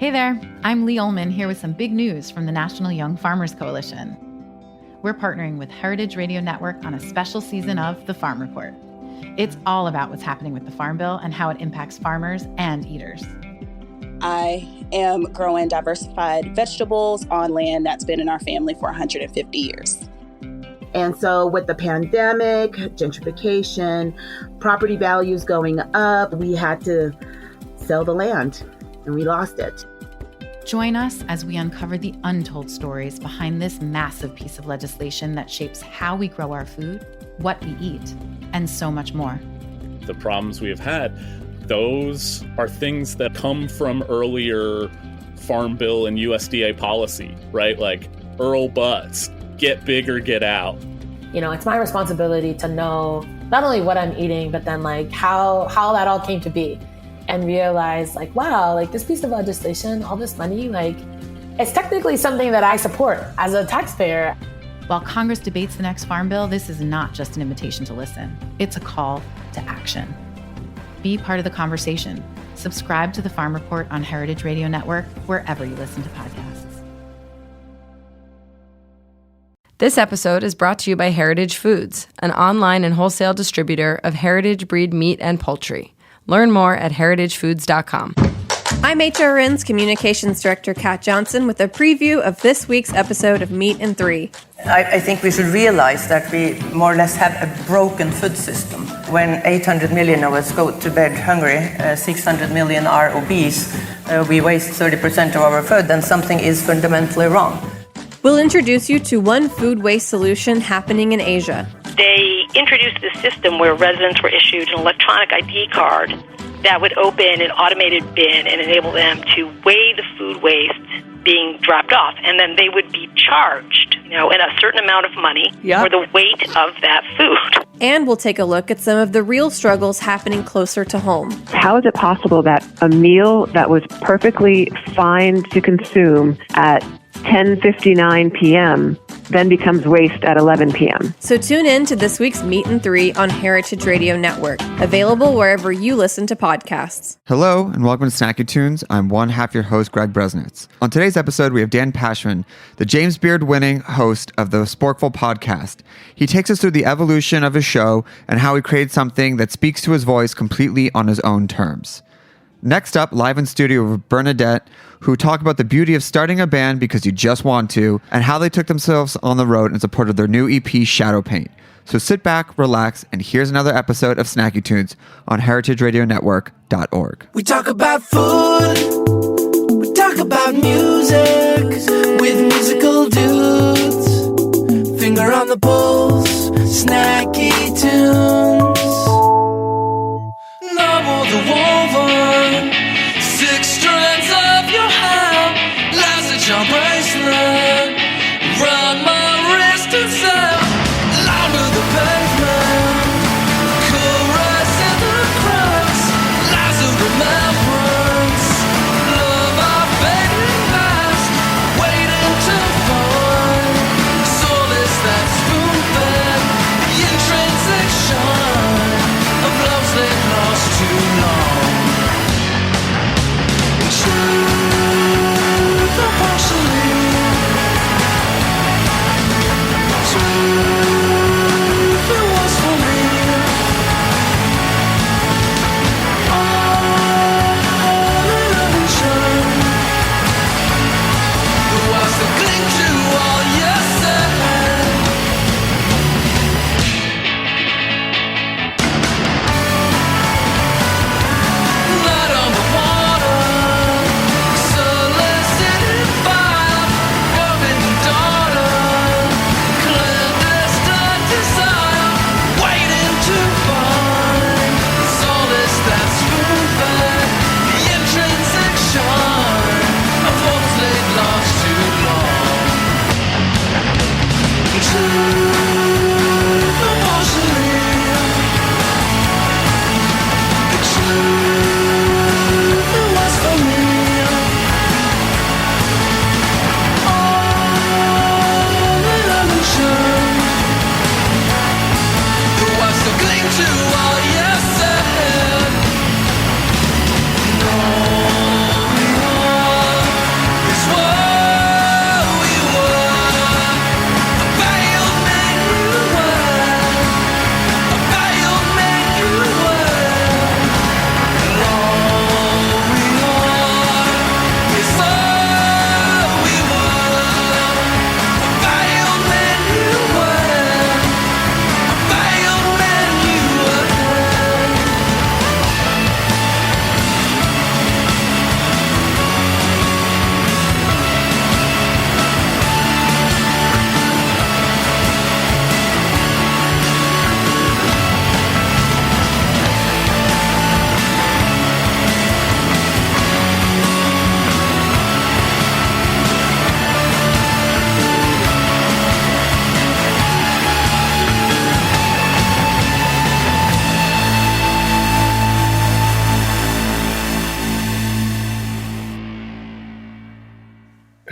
Hey there, I'm Lee Ullman here with some big news from the National Young Farmers Coalition. We're partnering with Heritage Radio Network on a special season of The Farm Report. It's all about what's happening with the Farm Bill and how it impacts farmers and eaters. I am growing diversified vegetables on land that's been in our family for 150 years. And so with the pandemic, gentrification, property values going up, we had to sell the land and we lost it. Join us as we uncover the untold stories behind this massive piece of legislation that shapes how we grow our food, what we eat, and so much more. The problems we have had, those are things that come from earlier Farm Bill and USDA policy, right? Like Earl Butts, get big or get out. You know, it's my responsibility to know not only what I'm eating, but then like how that all came to be. And realize like, wow, like this piece of legislation, all this money, like it's technically something that I support as a taxpayer. While Congress debates the next Farm Bill, this is not just an invitation to listen. It's a call to action. Be part of the conversation. Subscribe to the Farm Report on Heritage Radio Network, wherever you listen to podcasts. This episode is brought to you by Heritage Foods, an online and wholesale distributor of heritage breed meat and poultry. Learn more at heritagefoods.com. I'm HRN's Communications Director, Kat Johnson, with a preview of this week's episode of Meat in 3. I think we should realize that we more or less have a broken food system. When 800 million of us go to bed hungry, 600 million are obese, we waste 30% of our food, then something is fundamentally wrong. We'll introduce you to one food waste solution happening in Asia. They introduced this system where residents were issued an electronic ID card that would open an automated bin and enable them to weigh the food waste being dropped off. And then they would be charged, in a certain amount of money for the weight of that food. And we'll take a look at some of the real struggles happening closer to home. How is it possible that a meal that was perfectly fine to consume at 10:59 p.m. then becomes waste at 11 p.m. So tune in to this week's Meat in 3 on Heritage Radio Network, available wherever you listen to podcasts. Hello, and welcome to Snacky Tunes. I'm one half your host, Greg Bresnitz. On today's episode, we have Dan Pashman, the James Beard-winning host of the Sporkful podcast. He takes us through the evolution of his show and how he created something that speaks to his voice completely on his own terms. Next up, live in studio with Bernadette, who talk about the beauty of starting a band because you just want to, and how they took themselves on the road in support of their new EP, Shadow Paint. So sit back, relax, and here's another episode of Snacky Tunes on heritageradionetwork.org. We talk about food, we talk about music, with musical dudes, finger on the pulse, Snacky Tunes. Noble the woven, 6 strands of your hair, lies at your bracelet, round my wrist and sound, louder the pavement, caressing the cracks, lies of remembrance, love our fading past, waiting to find, solace that spoon-fed, the intrinsic shine of love's laid lost too long.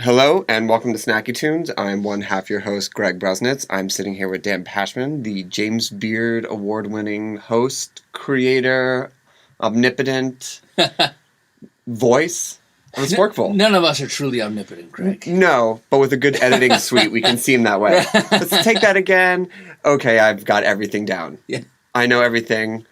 Hello and welcome to Snacky Tunes. I'm one half your host, Greg Bresnitz. I'm sitting here with Dan Pashman, the James Beard award-winning host, creator, omnipotent voice of Sporkful. None of us are truly omnipotent, Greg. No, but with a good editing suite, we can seem that way. Let's take that again. Okay, I've got everything down. Yeah. I know everything.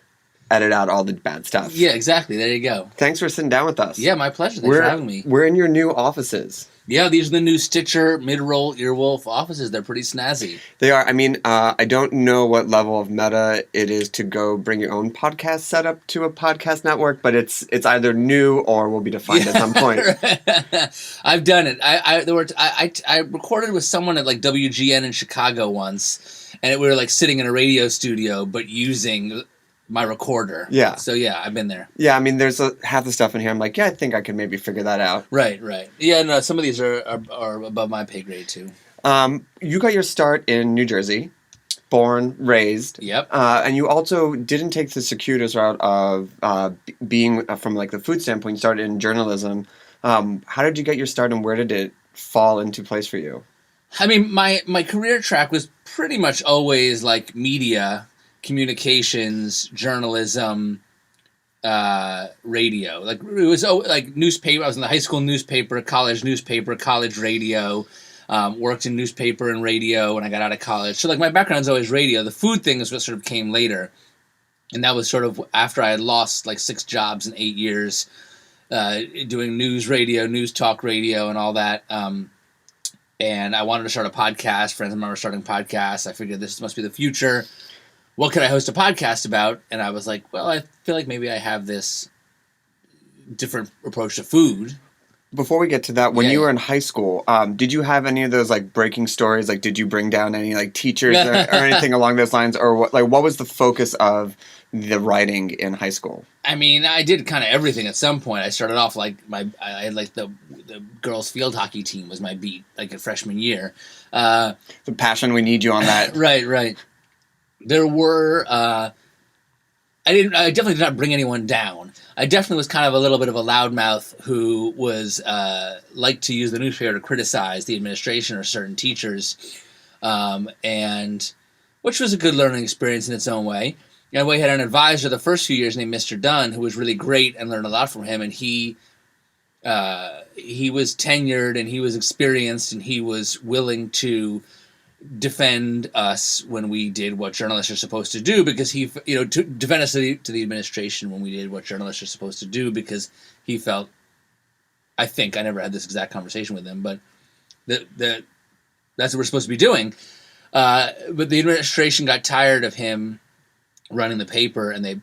Edit out all the bad stuff. Yeah, exactly. There you go. Thanks for sitting down with us. Yeah, my pleasure. Thanks for having me. We're in your new offices. Yeah, these are the new Stitcher mid-roll Earwolf offices. They're pretty snazzy. They are. I mean, I don't know what level of meta it is to go bring your own podcast setup to a podcast network, but it's either new or will be defined at some point. I've done it. I recorded with someone at like WGN in Chicago once, and we were like sitting in a radio studio, but using my recorder. Yeah. So yeah, I've been there. Yeah, I mean, there's half the stuff in here. I'm like, yeah, I think I could maybe figure that out. Right. Yeah, no, some of these are above my pay grade too. You got your start in New Jersey, born, raised. Yep. And you also didn't take the circuitous route of being from like the food standpoint. You started in journalism. How did you get your start, and where did it fall into place for you? I mean, my career track was pretty much always like media, communications, journalism, radio. Like it was like newspaper. I was in the high school newspaper, college radio. Worked in newspaper and radio when I got out of college. So like my background's always radio. The food thing is what sort of came later, and that was sort of after I had lost like 6 jobs in 8 years, doing news radio, news talk radio, and all that. And I wanted to start a podcast. Friends of mine were starting podcasts. I figured this must be the future. What could I host a podcast about? And I was like, well, I feel like maybe I have this different approach to food. Before we get to that, when you were in high school, did you have any of those like breaking stories? Like, did you bring down any like teachers or anything along those lines? Or what was the focus of the writing in high school? I mean, I did kind of everything at some point. I started off like I had like the girls' field hockey team was my beat, like in freshman year. The passion, we need you on that. Right. There were, I definitely did not bring anyone down. I definitely was kind of a little bit of a loudmouth who was, liked to use the newspaper to criticize the administration or certain teachers, and which was a good learning experience in its own way. And we had an advisor the first few years named Mr. Dunn, who was really great and learned a lot from him. And he was tenured and he was experienced and he was willing to defend us when we did what journalists are supposed to do, because he, to defend us to the administration when we did what journalists are supposed to do, because he felt, I think, I never had this exact conversation with him, but that that's what we're supposed to be doing. But the administration got tired of him running the paper, and they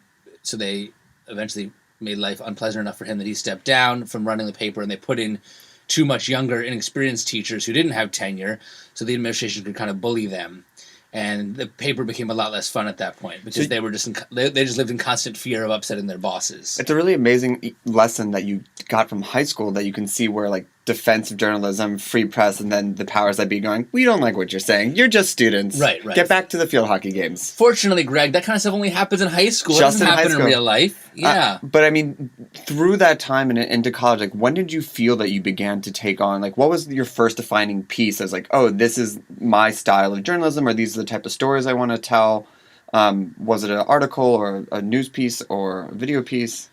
eventually made life unpleasant enough for him that he stepped down from running the paper, and they put in too much younger, inexperienced teachers who didn't have tenure, so the administration could kind of bully them. And the paper became a lot less fun at that point, because they were they just lived in constant fear of upsetting their bosses. It's a really amazing lesson that you got from high school, that you can see where like defense of journalism, free press, and then the powers that be going, we don't like what you're saying. You're just students. Right. Get back to the field hockey games. Fortunately, Greg, that kind of stuff only happens in high school. Just it doesn't happen in real life. Yeah. But I mean, through that time and into college, like when did you feel that you began to take on, like what was your first defining piece as like, oh, this is my style of journalism, or these are the type of stories I want to tell? Was it an article or a news piece or a video piece?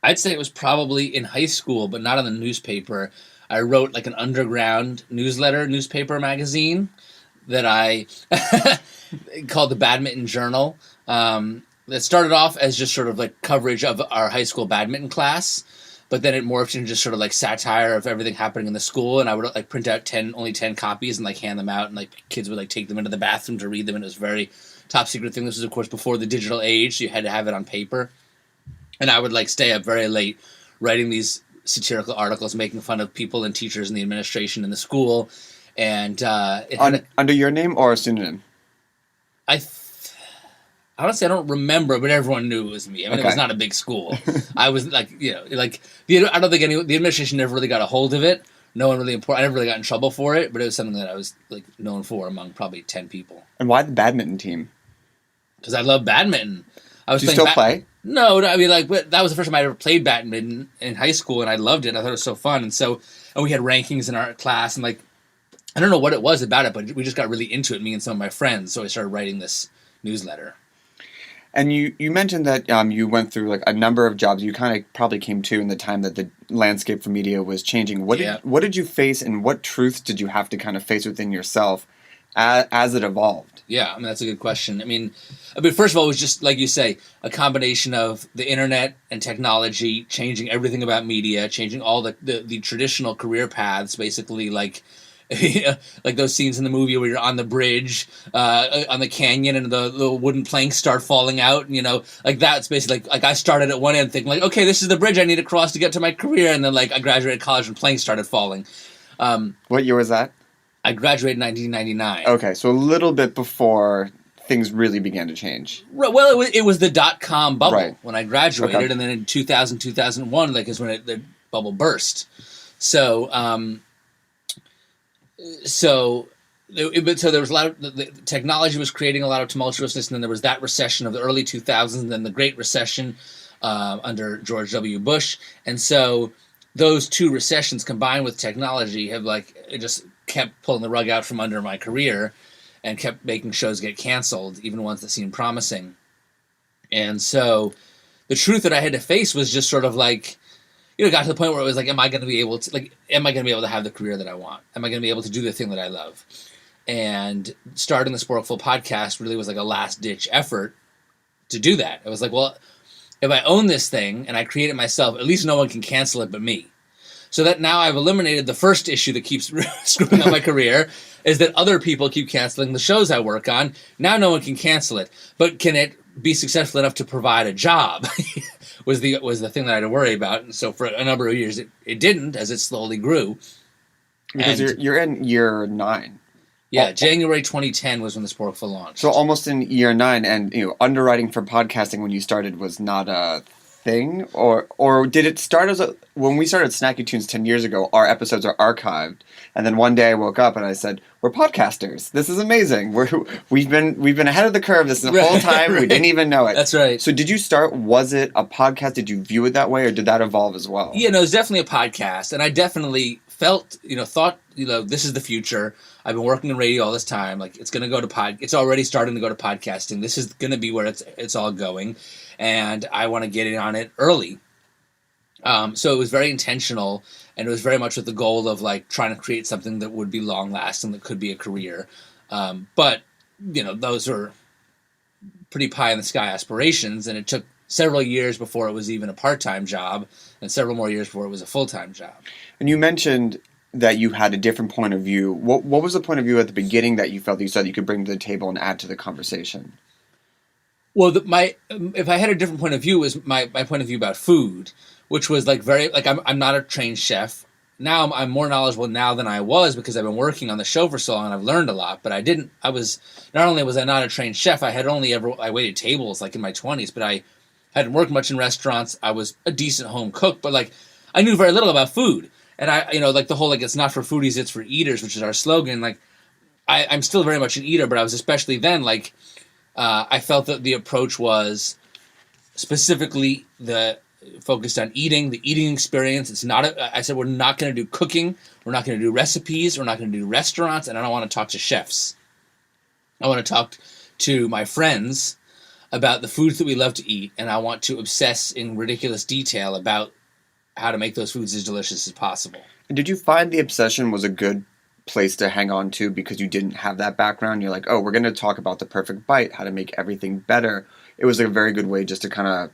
I'd say it was probably in high school, but not in the newspaper. I wrote like an underground newspaper magazine that I called the Badminton Journal. That started off as just sort of like coverage of our high school badminton class, but then it morphed into just sort of like satire of everything happening in the school. And I would like print out only 10 copies and like hand them out, and like kids would like take them into the bathroom to read them. And it was a very top secret thing. This was of course before the digital age, so you had to have it on paper. And I would like stay up very late writing these satirical articles, making fun of people and teachers and the administration in the school. And under your name or a pseudonym? Honestly, I don't remember, but everyone knew it was me. I mean, It was not a big school. I was like, I don't think the administration never really got a hold of it. No one really I never really got in trouble for it, but it was something that I was like known for among probably 10 people. And why the badminton team? Because I love badminton. Do you still play? No, I mean, like, that was the first time I ever played badminton in high school, and I loved it. I thought it was so fun. And we had rankings in our class, and like, I don't know what it was about it, but we just got really into it, me and some of my friends. So I started writing this newsletter. And you mentioned that you went through like a number of jobs. You kind of probably came to in the time that the landscape for media was changing. What did you face, and what truths did you have to kind of face within yourself as it evolved? Yeah, I mean, that's a good question. I mean, first of all, it was just, like you say, a combination of the internet and technology changing everything about media, changing all the traditional career paths, basically, like like those scenes in the movie where you're on the bridge, on the canyon, and the wooden planks start falling out, and, like that's basically like I started at one end thinking like, okay, this is the bridge I need to cross to get to my career, and then like I graduated college and planks started falling. What year was that? I graduated in 1999. Okay, so a little bit before things really began to change. Right, well, it was the dot-com bubble when I graduated, Okay. and then in 2000, 2001, like, is when the bubble burst. So there was a lot of the technology was creating a lot of tumultuousness, and then there was that recession of the early 2000s, and then the Great Recession under George W. Bush, and so those two recessions combined with technology have it just kept pulling the rug out from under my career, and kept making shows get canceled, even ones that seemed promising. And so the truth that I had to face was just sort of like, got to the point where it was like, am I going to be able to have the career that I want? Am I going to be able to do the thing that I love? And starting the Sporkful podcast really was like a last ditch effort to do that. I was like, well, if I own this thing and I create it myself, at least no one can cancel it but me. So that now I've eliminated the first issue that keeps screwing up my career, is that other people keep canceling the shows I work on. Now no one can cancel it, but can it be successful enough to provide a job? was the thing that I had to worry about. And so for a number of years it didn't, as it slowly grew. Because you're in year 9. Yeah, January 2010 was when the Sporkful launched. So almost in year 9, and underwriting for podcasting when you started was not a thing, or did it start as when we started Snacky Tunes 10 years ago, our episodes are archived, and then one day I woke up and I said, we're podcasters, this is amazing, we've been ahead of the curve this whole time. Right. We didn't even know it. That's right. So did you start, was it a podcast, did you view it that way, or did that evolve as well? Yeah, no, it's definitely a podcast, and I definitely thought, this is the future. I've been working in radio all this time, like it's going to go to it's already starting to go to podcasting. This is going to be where it's all going, and I want to get in on it early. So it was very intentional, and it was very much with the goal of trying to create something that would be long lasting, that could be a career. But those are pretty pie in the sky aspirations, and it took several years before it was even a part-time job, and several more years before it was a full-time job. And you mentioned that you had a different point of view. What was the point of view at the beginning that you felt that you said you could bring to the table and add to the conversation? Well, if I had a different point of view, was my point of view about food, which was I'm not a trained chef. Now I'm more knowledgeable now than I was, because I've been working on the show for so long and I've learned a lot. But not only was I not a trained chef, I waited tables in my 20s, but I hadn't worked much in restaurants. I was a decent home cook, but I knew very little about food. And the whole it's not for foodies, it's for eaters, which is our slogan. I'm still very much an eater, but I was especially then I felt that the approach was specifically focused on eating, the eating experience. It's not. I said we're not going to do cooking, we're not going to do recipes, we're not going to do restaurants, and I don't want to talk to chefs. I want to talk to my friends about the foods that we love to eat, and I want to obsess in ridiculous detail about how to make those foods as delicious as possible. Did you find the obsession was a good place to hang on to because you didn't have that background? You're like, oh, we're going to talk about the perfect bite, how to make everything better. It was a very good way just to kind of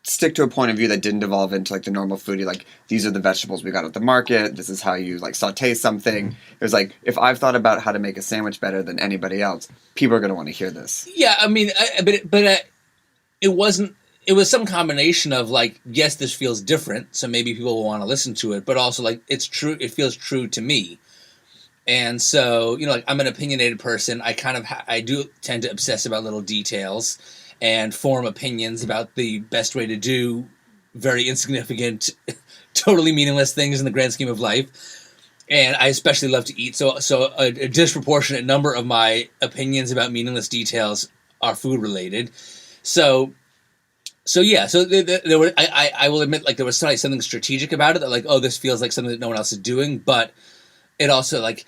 stick to a point of view that didn't evolve into the normal foodie, these are the vegetables we got at the market, this is how you saute something. It was if I've thought about how to make a sandwich better than anybody else, people are going to want to hear this. Yeah, I mean, it wasn't. It was some combination of yes, this feels different, so maybe people will want to listen to it, but also it's true. It feels true to me, and so I'm an opinionated person. I do tend to obsess about little details and form opinions about the best way to do very insignificant, totally meaningless things in the grand scheme of life. And I especially love to eat, so a disproportionate number of my opinions about meaningless details are food related. So So there were. I will admit, like there was something strategic about it that like, oh, this feels like something that no one else is doing. But it also like,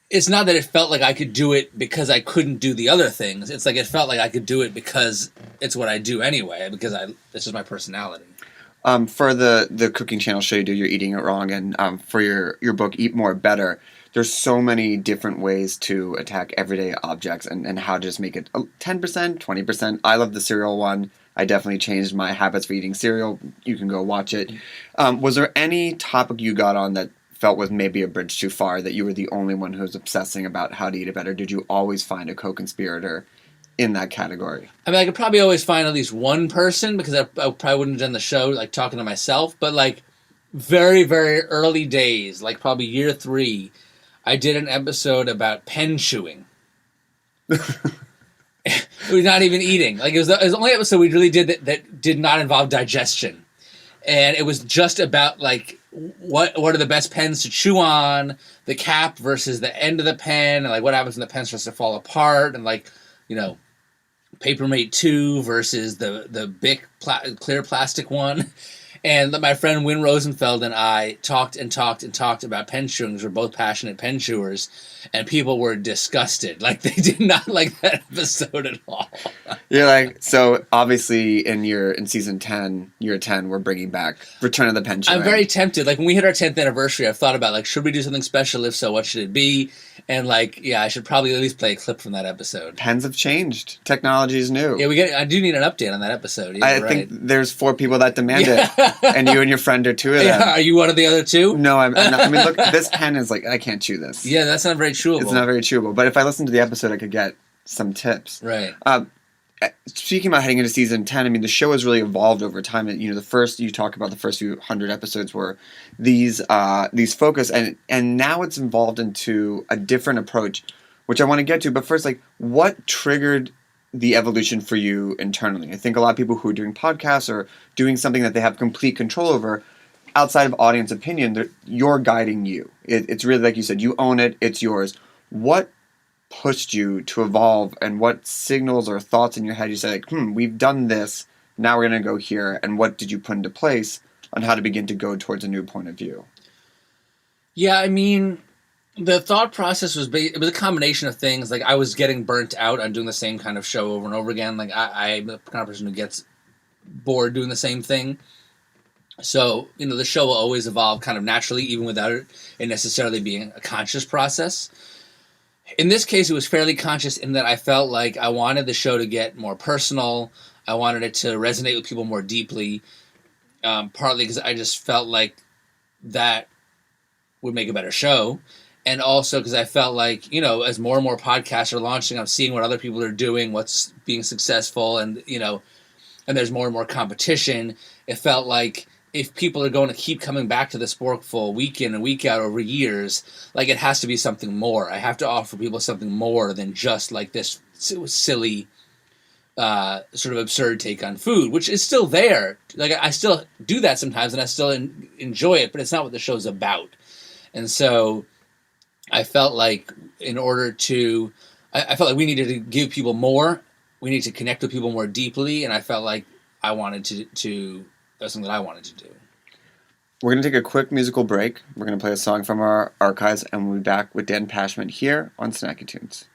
it's not that it felt like I could do it because I couldn't do the other things. It's like it felt like I could do it because it's what I do anyway. Because this is my personality. For the cooking channel show you do, You're Eating It Wrong, and for your book, Eat More Better, there's so many different ways to attack everyday objects and how to just make it 10%, 20%. I love the cereal one. I definitely changed my habits for eating cereal. You can go watch it. Was there any topic you got on that felt was maybe a bridge too far, that you were the only one who was obsessing about how to eat it better? Did you always find a co-conspirator in that category? I mean, I could probably always find at least one person because I probably wouldn't have done the show like talking to myself. But like very, very early days, like probably year 3, I did an episode about pen chewing. It was not even eating. Like it was the only episode we really did that did not involve digestion, and it was just about like what are the best pens to chew on, the cap versus the end of the pen, and like what happens when the pen starts to fall apart, and like Papermate 2 versus the Bic clear plastic one. And my friend Wynn Rosenfeld and I talked about pen chewing because we're both passionate pen chewers, and people were disgusted. Like they did not like that episode at all. You're like, so obviously in season 10, year 10, we're bringing back Return of the Pen Chewing. I'm very tempted. Like when we hit our 10th anniversary, I've thought about like, should we do something special? If so, what should it be? And like, yeah, I should probably at least play a clip from that episode. Pens have changed. Technology is new. Yeah, I do need an update on that episode. Yeah, I think there's 4 people that demand it, and you and your friend are 2 of them. Yeah, are you one of the other 2? No, I'm not. I mean, look, this pen is like, I can't chew this. Yeah, that's not very chewable. It's not very chewable. But if I listened to the episode, I could get some tips. Right. Speaking about heading into season 10, I mean, the show has really evolved over time. And, you talk about the first few 100 episodes were these focus, and now it's evolved into a different approach, which I want to get to. But first, like, what triggered the evolution for you internally? I think a lot of people who are doing podcasts or doing something that they have complete control over, outside of audience opinion, you're guiding you. It's really, like you said, you own it. It's yours. What pushed you to evolve, and what signals or thoughts in your head you said, like, we've done this, now we're going to go here, and what did you put into place on how to begin to go towards a new point of view? Yeah, I mean, the thought process was it was a combination of things. Like I was getting burnt out on doing the same kind of show over and over again. Like I'm the kind of person who gets bored doing the same thing. So, the show will always evolve kind of naturally, even without it necessarily being a conscious process. In this case, it was fairly conscious in that I felt like I wanted the show to get more personal. I wanted it to resonate with people more deeply, partly because I just felt like that would make a better show. And also because I felt like, as more and more podcasts are launching, I'm seeing what other people are doing, what's being successful, and, and there's more and more competition. It felt like if people are going to keep coming back to the Sporkful week in and week out over years, like it has to be something more. I have to offer people something more than just like this silly, sort of absurd take on food, which is still there. Like I still do that sometimes, and I still enjoy it, but it's not what the show's about. And so I felt like I felt like we needed to give people more. We need to connect with people more deeply, and I felt like I wanted to that's something that I wanted to do. We're going to take a quick musical break. We're going to play a song from our archives, and we'll be back with Dan Pashman here on Snacky Tunes.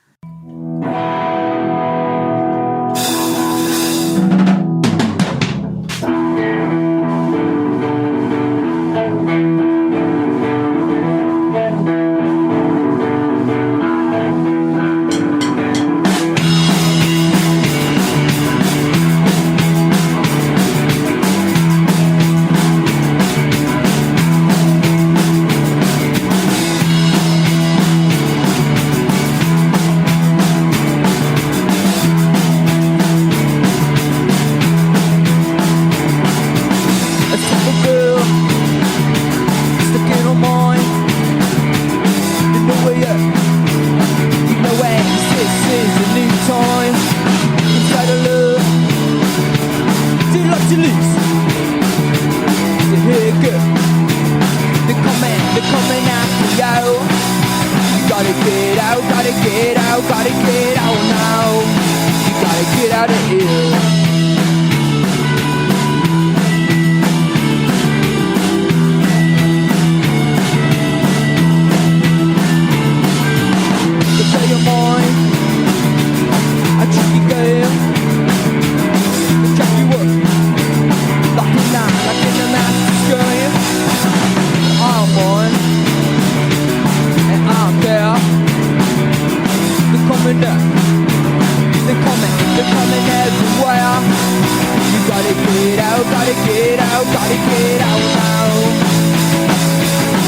gotta get out, gotta get out, gotta get out now.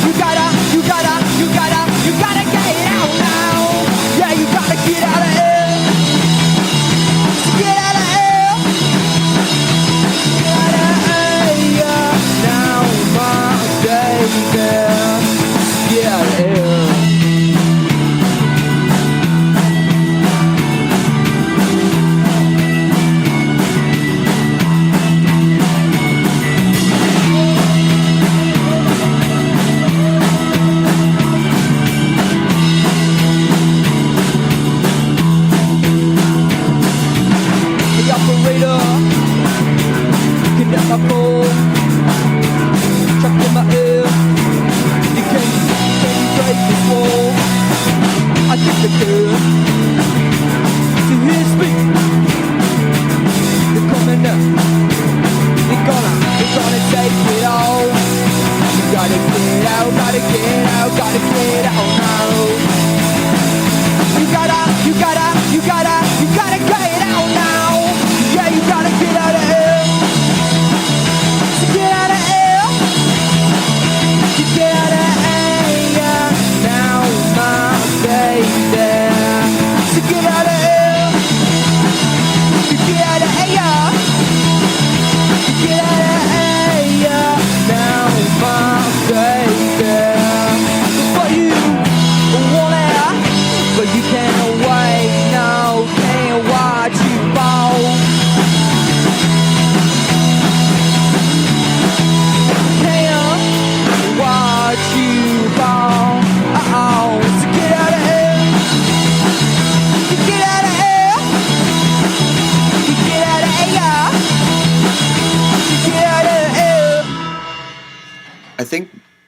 You gotta get out now. Yeah, you gotta get out of here. Get out of here. Get out of here now, my baby. Get out of here.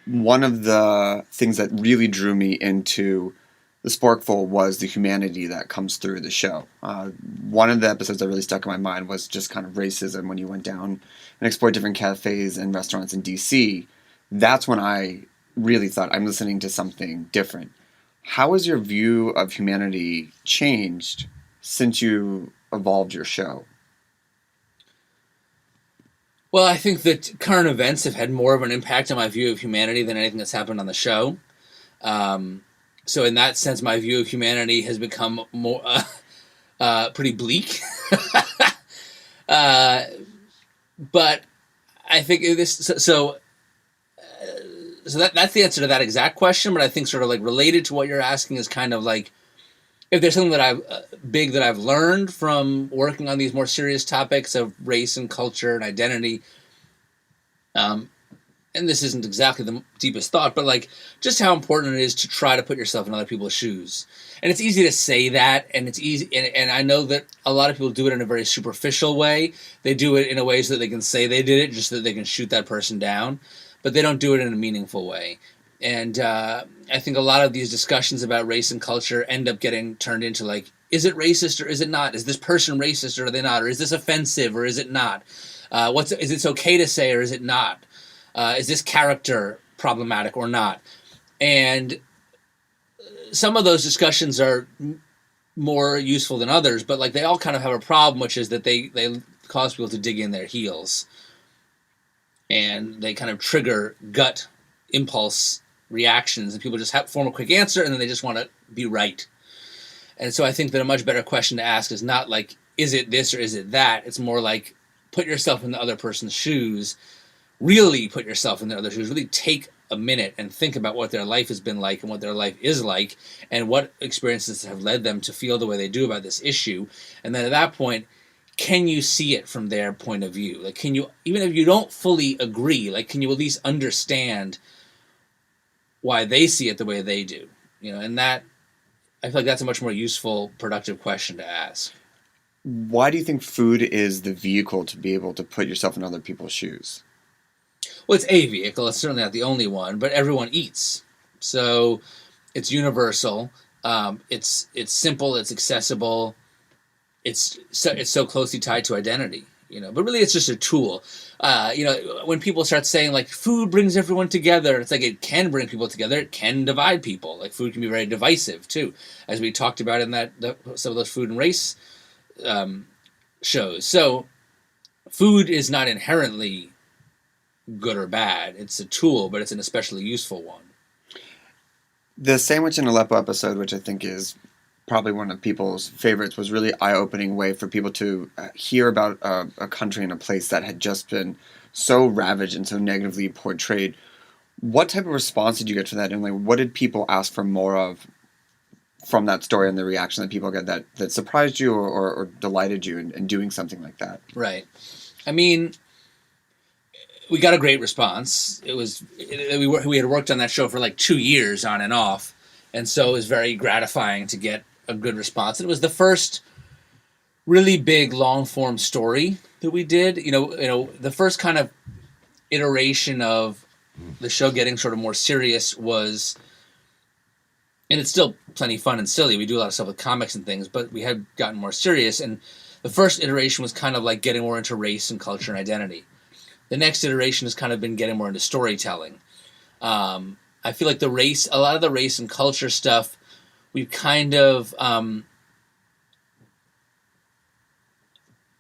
One of the things that really drew me into the Sporkful was the humanity that comes through the show. One of the episodes that really stuck in my mind was just kind of racism when you went down and explored different cafes and restaurants in DC. That's when I really thought, I'm listening to something different. How has your view of humanity changed since you evolved your show? Well, I think that current events have had more of an impact on my view of humanity than anything that's happened on the show. So in that sense, my view of humanity has become more pretty bleak. But I think that's the answer to that exact question. But I think sort of like related to what you're asking is kind of like, if there's something that I've learned from working on these more serious topics of race and culture and identity, and this isn't exactly the deepest thought, but like just how important it is to try to put yourself in other people's shoes. And it's easy to say that, and it's easy, and I know that a lot of people do it in a very superficial way. They do it in a way so that they can say they did it, just so that they can shoot that person down, but they don't do it in a meaningful way. And I think a lot of these discussions about race and culture end up getting turned into like, is it racist or is it not? Is this person racist or are they not? Or is this offensive or is it not? Is it okay to say or is it not? Is this character problematic or not? And some of those discussions are more useful than others, but like they all kind of have a problem, which is that they cause people to dig in their heels. And they kind of trigger gut impulse reactions, and people just form a quick answer, and then they just want to be right. And so I think that a much better question to ask is not like, is it this or is it that? It's more like, put yourself in the other person's shoes, really put yourself in the other shoes, really take a minute and think about what their life has been like and what their life is like and what experiences have led them to feel the way they do about this issue. And then at that point, can you see it from their point of view? Like, can you, even if you don't fully agree, like, can you at least understand why they see it the way they do? You know, and that, I feel like that's a much more useful, productive question to ask. Why do you think food is the vehicle to be able to put yourself in other people's shoes? Well, it's a vehicle. It's certainly not the only one, but everyone eats. So it's universal. It's simple. It's accessible. It's so closely tied to identity, you know. But really, it's just a tool. You know, when people start saying like food brings everyone together, it's like it can bring people together. It can divide people. Like food can be very divisive too, as we talked about in some of those food and race shows. So food is not inherently good or bad. It's a tool, but it's an especially useful one. The sandwich in Aleppo episode, which I think is probably one of people's favorites, was really eye-opening way for people to hear about a country and a place that had just been so ravaged and so negatively portrayed. What type of response did you get to that? And like, what did people ask for more of from that story and the reaction that people get that surprised you or delighted you in doing something like that? Right. I mean, we got a great response. We had worked on that show for like 2 years on and off. And so it was very gratifying to get a good response. It was the first really big long form story that we did. You know, the first kind of iteration of the show getting sort of more serious was, and it's still plenty fun and silly. We do a lot of stuff with comics and things, but we had gotten more serious. And the first iteration was kind of like getting more into race and culture and identity. The next iteration has kind of been getting more into storytelling. I feel like a lot of the race and culture stuff, we've kind of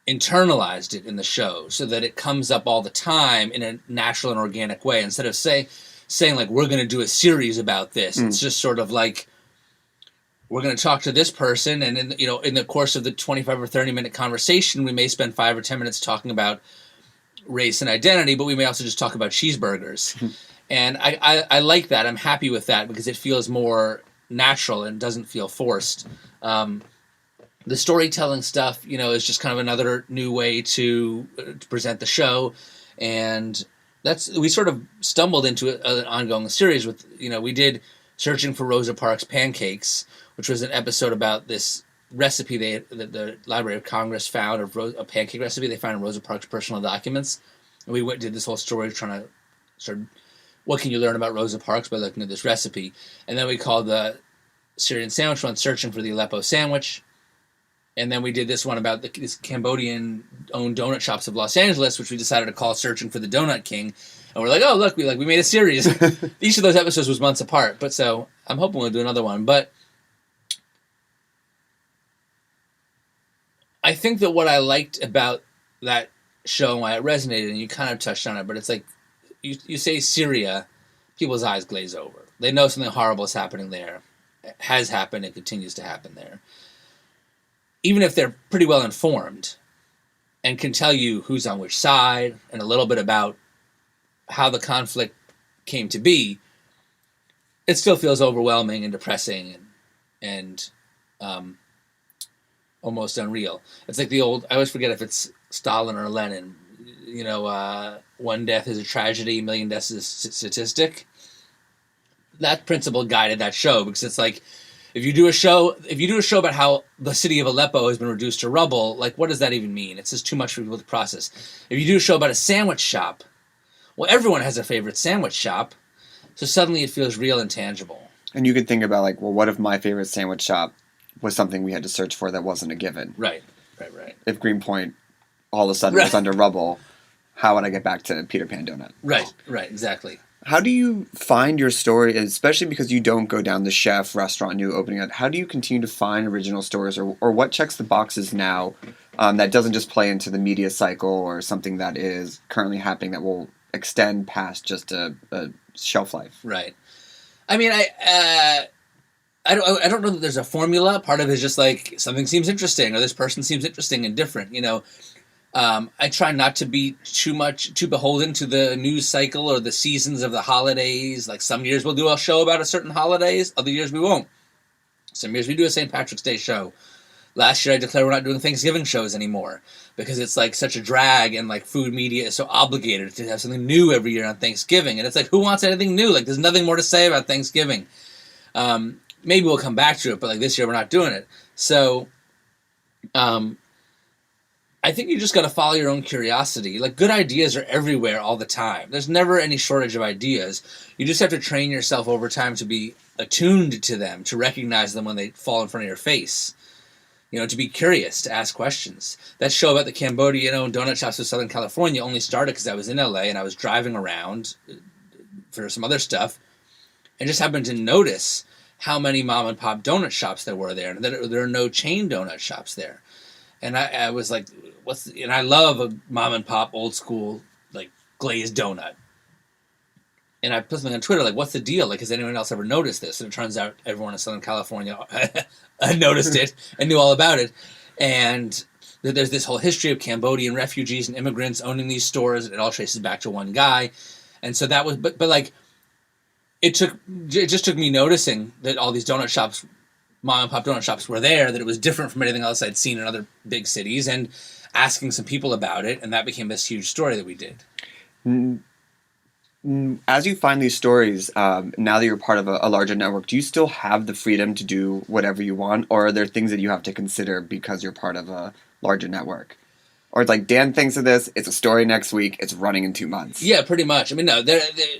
internalized it in the show so that it comes up all the time in a natural and organic way. Instead of saying like, we're going to do a series about this, it's just sort of like, we're going to talk to this person, and in the course of the 25 or 30 minute conversation, we may spend 5 or 10 minutes talking about race and identity, but we may also just talk about cheeseburgers. And I like that. I'm happy with that because it feels more natural and doesn't feel forced. The storytelling stuff, is just kind of another new way to present the show. And we sort of stumbled into an ongoing series with, we did Searching for Rosa Parks Pancakes, which was an episode about this recipe the Library of Congress found, a pancake recipe they found in Rosa Parks' personal documents. And we did this whole story trying to sort of, what can you learn about Rosa Parks by looking at this recipe? And then we called the Syrian sandwich one Searching for the Aleppo Sandwich. And then we did this one about this Cambodian-owned donut shops of Los Angeles, which we decided to call Searching for the Donut King. And we're like, oh, look, we made a series. Each of those episodes was months apart. But so I'm hoping we'll do another one. But I think that what I liked about that show and why it resonated, and you kind of touched on it, but it's like you say Syria, people's eyes glaze over. They know something horrible is happening there. It has happened and continues to happen there. Even if they're pretty well informed and can tell you who's on which side and a little bit about how the conflict came to be, it still feels overwhelming and depressing and almost unreal. It's like I always forget if it's Stalin or Lenin, one death is a tragedy, a million deaths is a statistic. That principle guided that show, because it's like, if you do a show about how the city of Aleppo has been reduced to rubble, like, what does that even mean? It's just too much for people to process. If you do a show about a sandwich shop, well, everyone has a favorite sandwich shop, so suddenly it feels real and tangible. And you could think about, like, well, what if my favorite sandwich shop was something we had to search for that wasn't a given? Right. If Greenpoint all of a sudden was under rubble, how would I get back to Peter Pan Donut? Right, exactly. How do you find your story, especially because you don't go down the chef restaurant new opening up? How do you continue to find original stories, or what checks the boxes now that doesn't just play into the media cycle or something that is currently happening that will extend past just a shelf life? Right. I mean, I don't know that there's a formula. Part of it is just like something seems interesting, or this person seems interesting and different. I try not to be too beholden to the news cycle or the seasons of the holidays. Like, some years we'll do a show about a certain holidays, other years we won't. Some years we do a St. Patrick's Day show. Last year I declared we're not doing Thanksgiving shows anymore because it's like such a drag, and like food media is so obligated to have something new every year on Thanksgiving. And it's like, who wants anything new? Like, there's nothing more to say about Thanksgiving. Maybe we'll come back to it, but like this year we're not doing it. So, I think you just got to follow your own curiosity. Like, good ideas are everywhere all the time. There's never any shortage of ideas. You just have to train yourself over time to be attuned to them, to recognize them when they fall in front of your face. To be curious, to ask questions. That show about the Cambodian-owned donut shops of Southern California only started because I was in LA and I was driving around for some other stuff and just happened to notice how many mom and pop donut shops there were there, and that there are no chain donut shops there. And I was like, and I love a mom and pop old school like glazed donut. And I put something on Twitter like, what's the deal? Like, has anyone else ever noticed this? And it turns out everyone in Southern California noticed it and knew all about it. And there's this whole history of Cambodian refugees and immigrants owning these stores, and it all traces back to one guy. And so that was, but like, it just took me noticing that all these donut shops, mom and pop donut shops, were there, that it was different from anything else I'd seen in other big cities, and asking some people about it, and that became this huge story that we did. As you find these stories, now that you're part of a larger network, do you still have the freedom to do whatever you want, or are there things that you have to consider because you're part of a larger network? Or it's like, Dan thinks of this, it's a story next week, it's running in 2 months. Yeah, pretty much. I mean, no,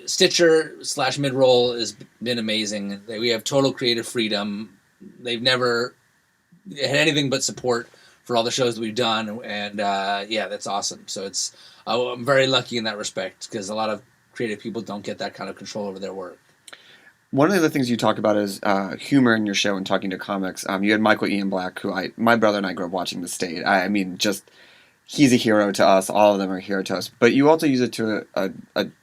Stitcher / Midroll has been amazing. We have total creative freedom. They've never had anything but support for all the shows that we've done, and yeah, that's awesome. So I'm very lucky in that respect, because a lot of creative people don't get that kind of control over their work. One of the things you talk about is humor in your show and talking to comics. You had Michael Ian Black, who my brother and I grew up watching The State. I mean, just he's a hero to us. All of them are a hero to us. But you also use it to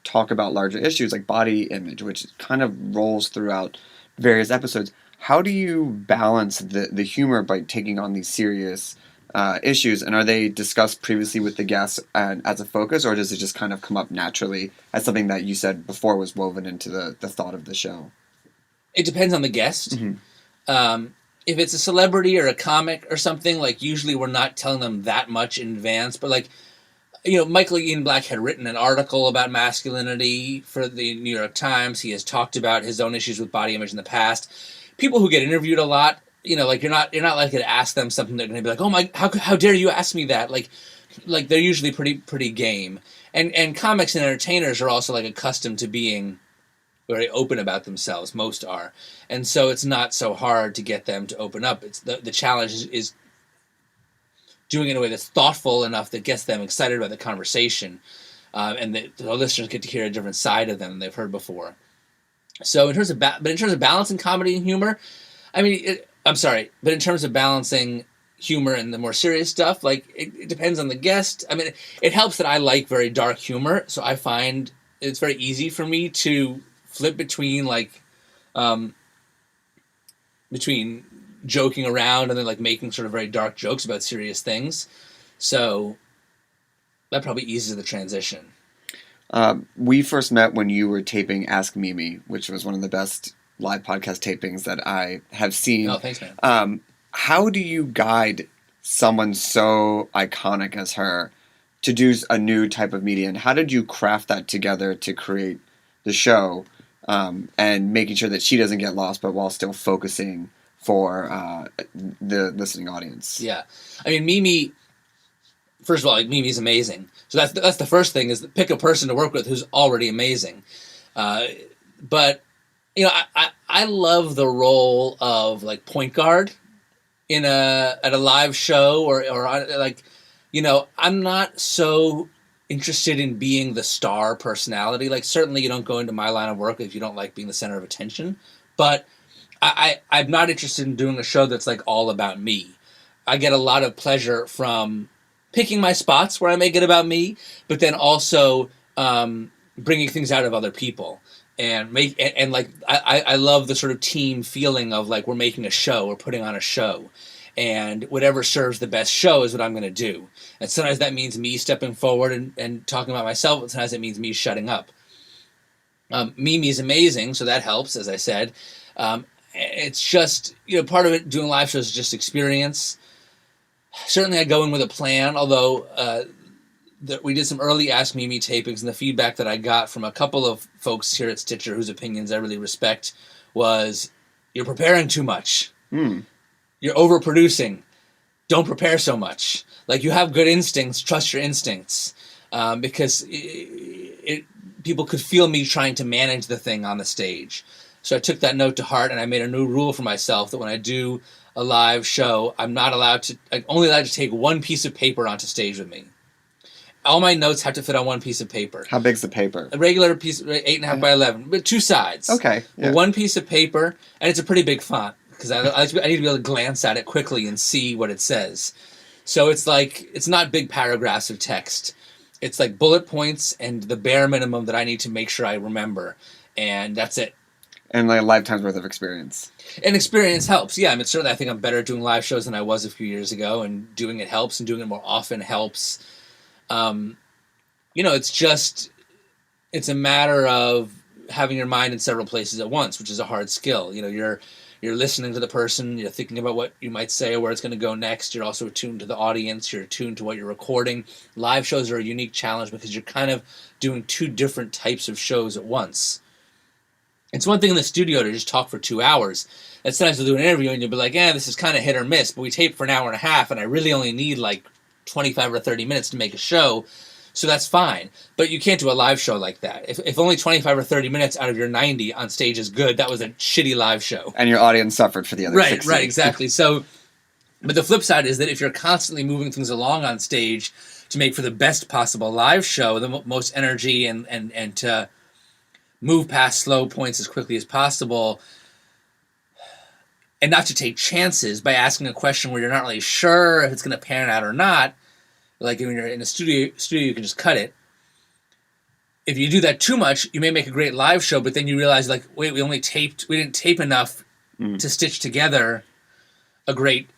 talk about larger issues like body image, which kind of rolls throughout various episodes. How do you balance the humor by taking on these serious issues, and are they discussed previously with the guests as a focus, or does it just kind of come up naturally as something that you said before was woven into the thought of the show? It depends on the guest. Mm-hmm. If it's a celebrity or a comic or something, like, usually we're not telling them that much in advance, but like, Michael Ian Black had written an article about masculinity for the New York Times. He has talked about his own issues with body image in the past. People who get interviewed a lot, like, you're not likely to ask them something they're going to be like, oh my, how dare you ask me that? Like they're usually pretty game. And comics and entertainers are also like accustomed to being very open about themselves. Most are. And so it's not so hard to get them to open up. It's the challenge is doing it in a way that's thoughtful enough that gets them excited about the conversation. And the listeners get to hear a different side of them than they've heard before. So in terms of balancing comedy and humor, I mean, but in terms of balancing humor and the more serious stuff, like, it depends on the guest. I mean, it helps that I like very dark humor, so I find it's very easy for me to flip between between joking around and then like making sort of very dark jokes about serious things. So that probably eases the transition. We first met when you were taping Ask Mimi, which was one of the best live podcast tapings that I have seen. Oh, thanks, man. How do you guide someone so iconic as her to do a new type of media, and how did you craft that together to create the show, and making sure that she doesn't get lost, but while still focusing for the listening audience? Yeah, I mean, Mimi. First of all, like, Mimi's amazing. So that's the first thing, is pick a person to work with who's already amazing. But I love the role of like point guard at a live show or like, I'm not so interested in being the star personality. Like, certainly you don't go into my line of work if you don't like being the center of attention. But I'm not interested in doing a show that's like all about me. I get a lot of pleasure from picking my spots where I make it about me, but then also bringing things out of other people. I love the sort of team feeling of like, we're making a show, we're putting on a show, and whatever serves the best show is what I'm going to do. And sometimes that means me stepping forward and talking about myself, and sometimes it means me shutting up. Mimi's amazing, so that helps, as I said. It's just, part of it, doing live shows, is just experience. Certainly I go in with a plan, although we did some early Ask Mimi tapings, and the feedback that I got from a couple of folks here at Stitcher whose opinions I really respect was, you're preparing too much. You're overproducing. Don't prepare so much. Like, you have good instincts, trust your instincts. Because people could feel me trying to manage the thing on the stage. So I took that note to heart, and I made a new rule for myself that when I do a live show, I'm only allowed to take one piece of paper onto stage with me. All my notes have to fit on one piece of paper. How big's the paper? A regular piece, 8.5 by 11, but 2 sides. Okay. Yeah. One piece of paper, and it's a pretty big font, because I need to be able to glance at it quickly and see what it says. So it's like, it's not big paragraphs of text. It's like bullet points and the bare minimum that I need to make sure I remember. And that's it. And like a lifetime's worth of experience. And experience helps. Yeah, I mean, certainly I think I'm better at doing live shows than I was a few years ago, and doing it helps, and doing it more often helps. It's a matter of having your mind in several places at once, which is a hard skill. You're listening to the person, you're thinking about what you might say or where it's going to go next. You're also attuned to the audience, you're attuned to what you're recording. Live shows are a unique challenge because you're kind of doing two different types of shows at once. It's one thing in the studio to just talk for 2 hours. It's nice to do an interview and you'll be like, this is kind of hit or miss, but we tape for an hour and a half and I really only need like 25 or 30 minutes to make a show. So that's fine. But you can't do a live show like that. If only 25 or 30 minutes out of your 90 on stage is good, that was a shitty live show. And your audience suffered for the other 60. Right, exactly. So, but the flip side is that if you're constantly moving things along on stage to make for the best possible live show, the most energy and to move past slow points as quickly as possible, and not to take chances by asking a question where you're not really sure if it's going to pan out or not. Like when you're in a studio, you can just cut it. If you do that too much, you may make a great live show, but then you realize, like, wait, we didn't tape enough to stitch together a great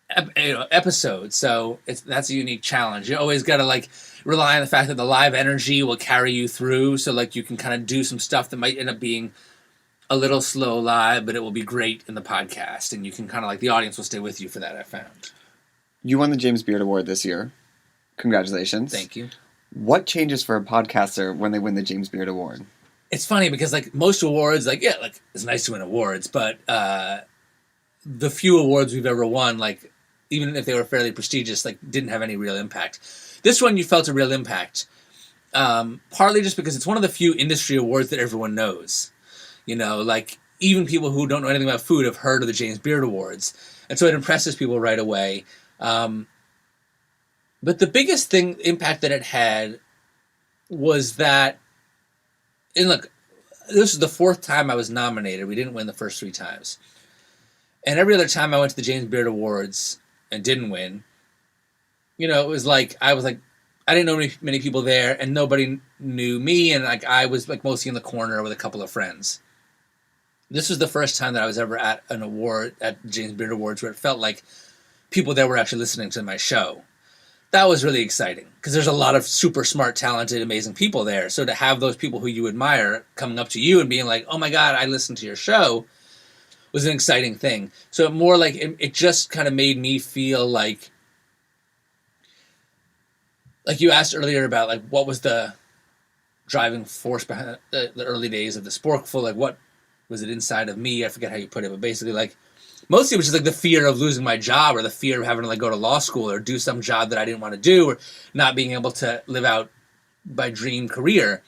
episode. So that's a unique challenge. You always got to like rely on the fact that the live energy will carry you through. So like you can kind of do some stuff that might end up being a little slow live, but it will be great in the podcast, and you can kind of like the audience will stay with you for that. I found. You won the James Beard Award this year. Congratulations. Thank you. What changes for a podcaster when they win the James Beard Award? It's funny because like most awards, it's nice to win awards, but the few awards we've ever won, like even if they were fairly prestigious, like didn't have any real impact. This one you felt a real impact, partly just because it's one of the few industry awards that everyone knows. Like even people who don't know anything about food have heard of the James Beard Awards, and so it impresses people right away. But the biggest impact that it had was that, and look, this is the fourth time I was nominated. We didn't win the first 3 times. And every other time I went to the James Beard Awards and didn't win, it was like, I didn't know many people there and nobody knew me. And like, I was like mostly in the corner with a couple of friends. This was the first time that I was ever at an award, at James Beard Awards, where it felt like people there were actually listening to my show. That was really exciting because there's a lot of super smart, talented, amazing people there. So to have those people who you admire coming up to you and being like, oh my God, I listened to your show, was an exciting thing. So more like it just kind of made me feel like you asked earlier about like what was the driving force behind the early days of the Sporkful, like what was it inside of me? I forget how you put it, but basically like mostly it was just like the fear of losing my job or the fear of having to like go to law school or do some job that I didn't want to do or not being able to live out my dream career.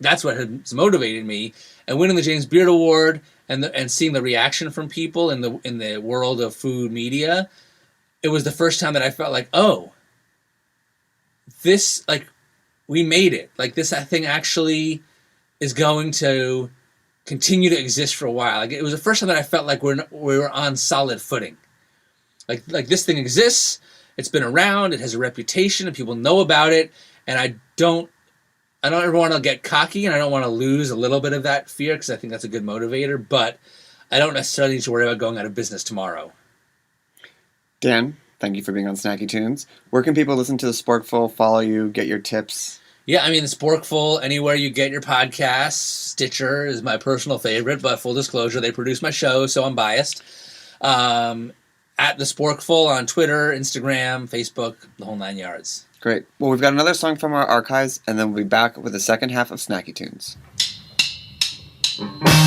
That's what has motivated me. And winning the James Beard Award and seeing the reaction from people in the world of food media, it was the first time that I felt like, oh, this, like, we made it. Like this thing actually is going to continue to exist for a while. Like it was the first time that I felt like we were on solid footing. Like this thing exists. It's been around. It has a reputation, and people know about it. And I don't ever want to get cocky, and I don't want to lose a little bit of that fear because I think that's a good motivator. But I don't necessarily need to worry about going out of business tomorrow. Dan, thank you for being on Snacky Tunes. Where can people listen to the Sporkful, follow you, get your tips? Yeah, I mean, the Sporkful, anywhere you get your podcasts. Stitcher is my personal favorite, but full disclosure, they produce my show, so I'm biased. At the Sporkful on Twitter, Instagram, Facebook, the whole 9 yards. Great. Well, we've got another song from our archives, and then we'll be back with the second half of Snacky Tunes. Yeah.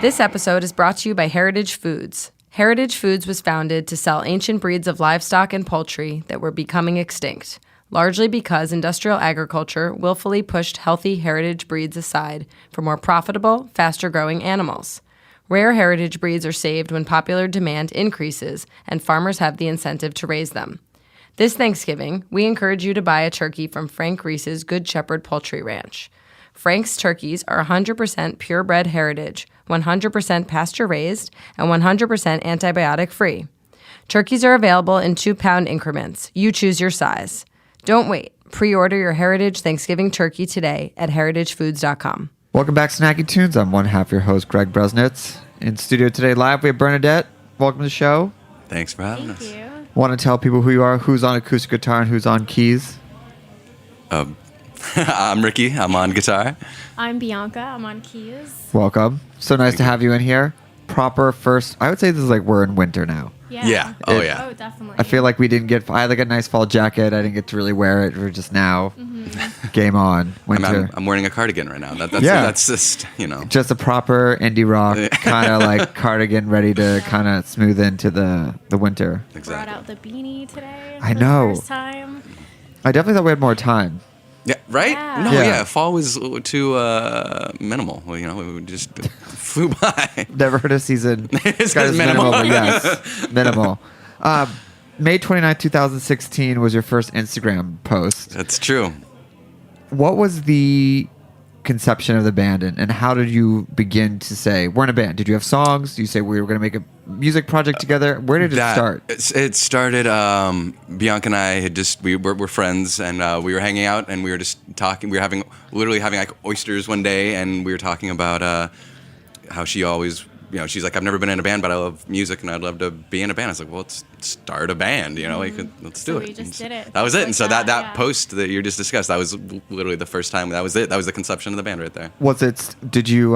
This episode is brought to you by Heritage Foods. Heritage Foods was founded to sell ancient breeds of livestock and poultry that were becoming extinct, largely because industrial agriculture willfully pushed healthy heritage breeds aside for more profitable, faster-growing animals. Rare heritage breeds are saved when popular demand increases and farmers have the incentive to raise them. This Thanksgiving, we encourage you to buy a turkey from Frank Reese's Good Shepherd Poultry Ranch. Frank's turkeys are 100% purebred heritage, 100% pasture-raised, and 100% antibiotic-free. Turkeys are available in 2-pound increments. You choose your size. Don't wait. Pre-order your Heritage Thanksgiving turkey today at heritagefoods.com. Welcome back, Snacky Tunes. I'm one half your host, Greg Bresnitz. In studio today live, we have Bernadette. Welcome to the show. Thanks for having us. Thank you. Want to tell people who you are, who's on acoustic guitar and who's on keys? I'm Ricky. I'm on guitar. I'm Bianca. I'm on keys. Welcome. So nice to have you in here. Proper first, I would say this is like we're in winter now. Yeah. Oh, yeah. Oh, definitely. I feel like we didn't get, I had like a nice fall jacket. I didn't get to really wear it. We're just now, game on, winter. I'm wearing a cardigan right now. That's just, Just a proper indie rock kind of like cardigan ready to kind of smooth into the winter. Exactly. Brought out the beanie today. I know. For the first time. I definitely thought we had more time. Yeah, right? Yeah. No, Yeah. fall was too minimal. Well, we just flew by. Never heard a season. It's Got as minimal. but yes, minimal. May 29th, 2016 was your first Instagram post. That's true. What was the conception of the band, and how did you begin to say, we're in a band? Did you have songs? Did you say we were going to make a music project together? Where did it start? It started, Bianca and I had we were friends, and we were hanging out, and we were just talking. We were literally having like oysters one day, and we were talking about how she always, she's like, I've never been in a band, but I love music, and I'd love to be in a band. I was like, well, let's start a band, let's do it. We just did it. That was it. And so that yeah. post that you just discussed, that was literally the first time. That was it. That was the conception of the band right there. Did you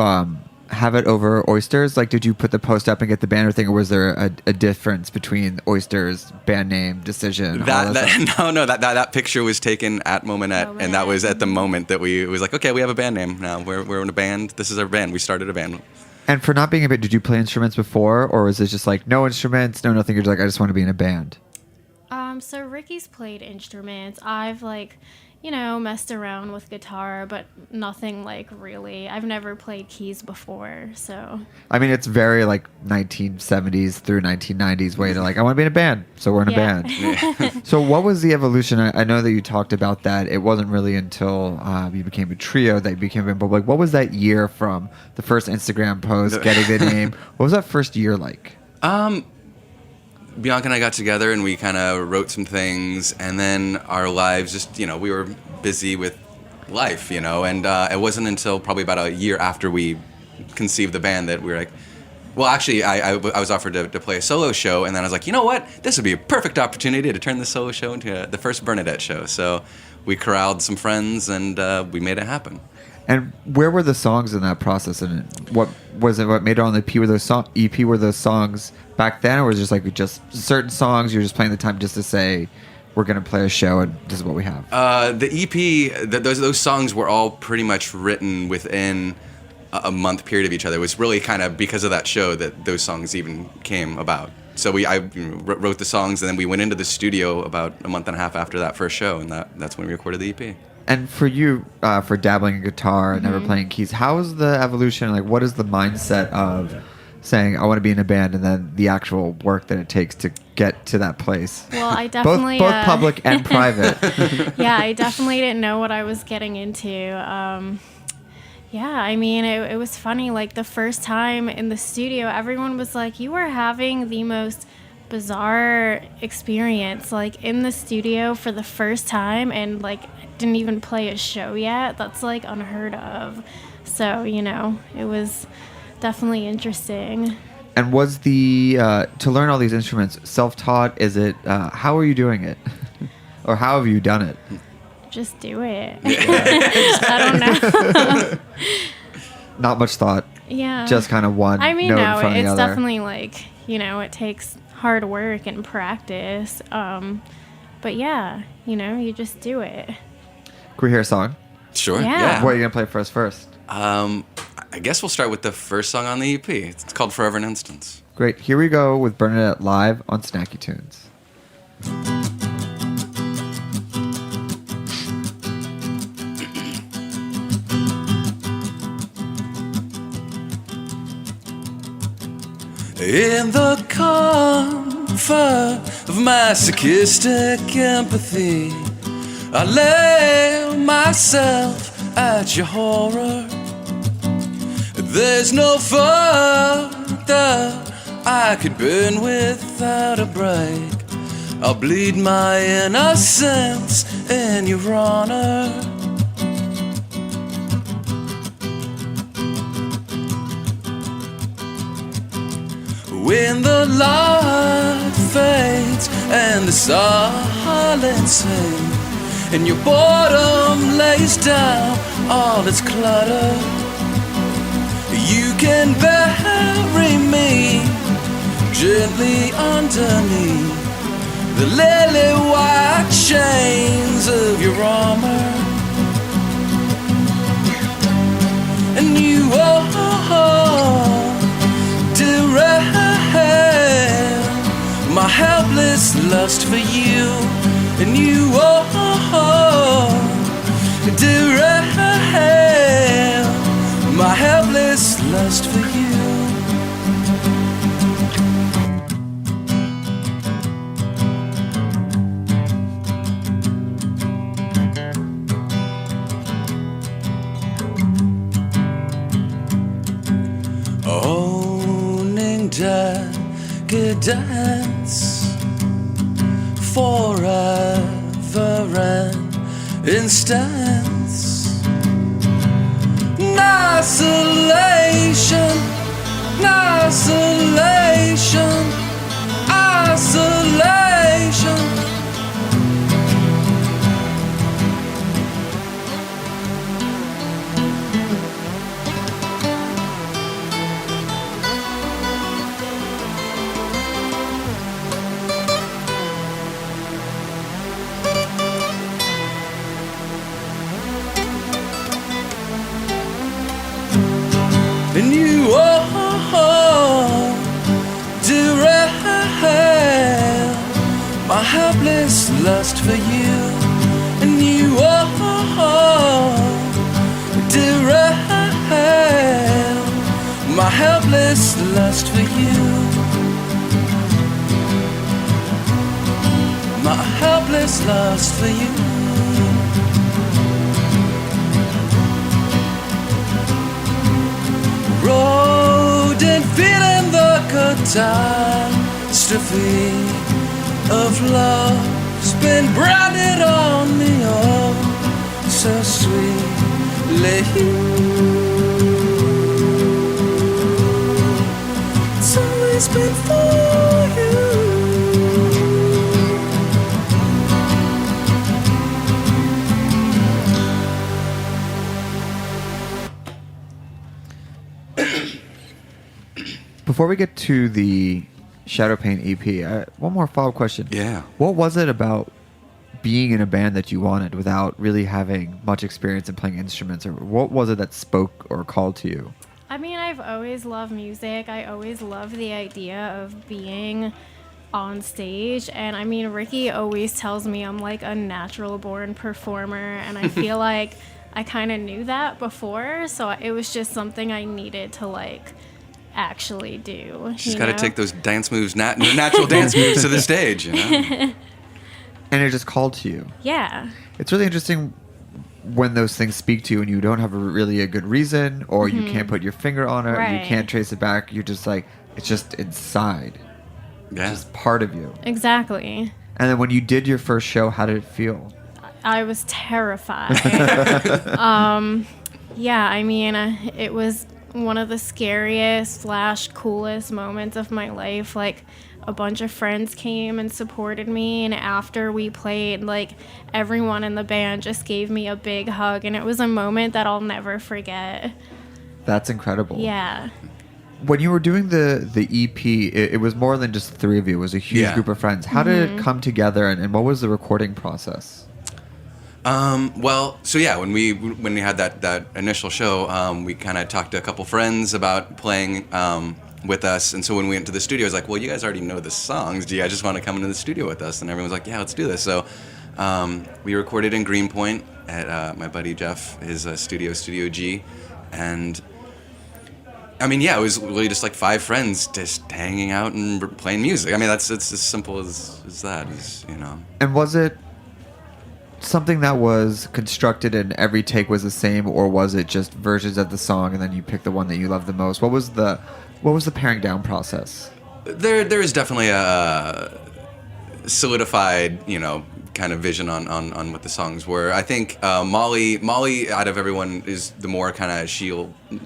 have it over oysters? Like, did you put the post up and get the banner thing, or was there a difference between oysters, band name, decision? That picture was taken at Momenette, and that was at the moment that it was like, okay, we have a band name now. We're in a band. This is our band. We started a band. And for not being a band, did you play instruments before, or was it just like no instruments, no nothing? You're just like, I just want to be in a band. So Ricky's played instruments. I've messed around with guitar, but nothing like really. I've never played keys before, so. I mean, it's very like 1970s through 1990s way to like, I want to be in a band, so we're in a band. Yeah. So what was the evolution? I know that you talked about that. It wasn't really until you became a trio that you became a band, but like, what was that year from the first Instagram post, getting the name? What was that first year like? Bianca and I got together and we kind of wrote some things, and then our lives just, we were busy with life, and it wasn't until probably about a year after we conceived the band that we were like, well, actually, I was offered to play a solo show, and then I was like, you know what? This would be a perfect opportunity to turn this solo show into the first Bernadette show. So we corralled some friends and we made it happen. And where were the songs in that process? And what was it? What made it on the EP? Were those EP? Were those songs back then, or was it just certain songs? You're just playing the time just to say, we're going to play a show, and this is what we have. The EP, those songs were all pretty much written within a month period of each other. It was really kind of because of that show that those songs even came about. So I wrote the songs, and then we went into the studio about a month and a half after that first show, and that's when we recorded the EP. And for you, for dabbling in guitar and never playing keys, how is the evolution? Like, what is the mindset of saying, I want to be in a band, and then the actual work that it takes to get to that place? Well, I definitely... both public and private. Yeah, I definitely didn't know what I was getting into. It was funny. Like, the first time in the studio, everyone was like, you are having the most bizarre experience, like, in the studio for the first time, and, like, didn't even play a show yet. That's, like, unheard of. So, it was definitely interesting. And was the to learn all these instruments self-taught? Is it how are you doing it, or how have you done it? Just do it. I don't know. Not much thought. Yeah. Just kind of one. I mean, note no, in front of the it's other. definitely like, it takes hard work and practice. But yeah, you just do it. Can we hear a song? Sure. Yeah. What are you gonna play for us first? I guess we'll start with the first song on the EP. It's called Forever an Instance. Great. Here we go with Bernadette live on Snacky Tunes. In the comfort of masochistic empathy, I lay myself at your horror. There's no further I could burn without a break. I'll bleed my innocence in your honor. When the light fades and the silence hangs, and your boredom lays down all its clutter, you can bury me gently underneath the lily white chains of your armor. And you direct my helpless lust for you. And you direct my helpless lust for you. Owning decadence forever and instance. Isolation, isolation, isolation. And you direct my helpless lust for you. And you direct my helpless lust for you. My helpless lust for you. Rodent feeling the catastrophe of love's been branded on me, oh, so sweetly. It's always been for you. Before we get to the Shadow Pain EP, one more follow-up question. Yeah. What was it about being in a band that you wanted without really having much experience in playing instruments? Or what was it that spoke or called to you? I mean, I've always loved music. I always loved the idea of being on stage. And I mean, Ricky always tells me I'm like a natural born performer. And I feel like I kind of knew that before. So it was just something I needed to like actually do. She's got to take those dance moves, natural dance moves to the stage, you know? And it just called to you. Yeah. It's really interesting when those things speak to you and you don't have really a good reason, or you can't put your finger on it, Right. you can't trace it back. You're just like, it's just inside. Yeah. It's just part of you. Exactly. And then when you did your first show, how did it feel? I was terrified. Yeah, I mean, it was one of the scariest / coolest moments of my life. Like, a bunch of friends came and supported me, and after we played, like, everyone in the band just gave me a big hug, and it was a moment that I'll never forget. That's incredible. Yeah. When you were doing the EP, it was more than just the three of you. It was a huge group of friends. How did it come together, and what was the recording process? Well, so yeah, when we had that initial show, we kind of talked to a couple friends about playing with us, and so when we went to the studio, I was like, well, you guys already know the songs. Do you guys just want to come into the studio with us? And everyone was like, yeah, let's do this. So we recorded in Greenpoint at my buddy Jeff, his Studio G, and I mean, yeah, it was really just like 5 friends just hanging out and playing music. I mean, it's as simple as that, you know. And was it something that was constructed and every take was the same, or was it just versions of the song and then you pick the one that you love the most? What was the paring down process? There is definitely a solidified, you know, kind of vision on what the songs were. I think Molly out of everyone is the more kind of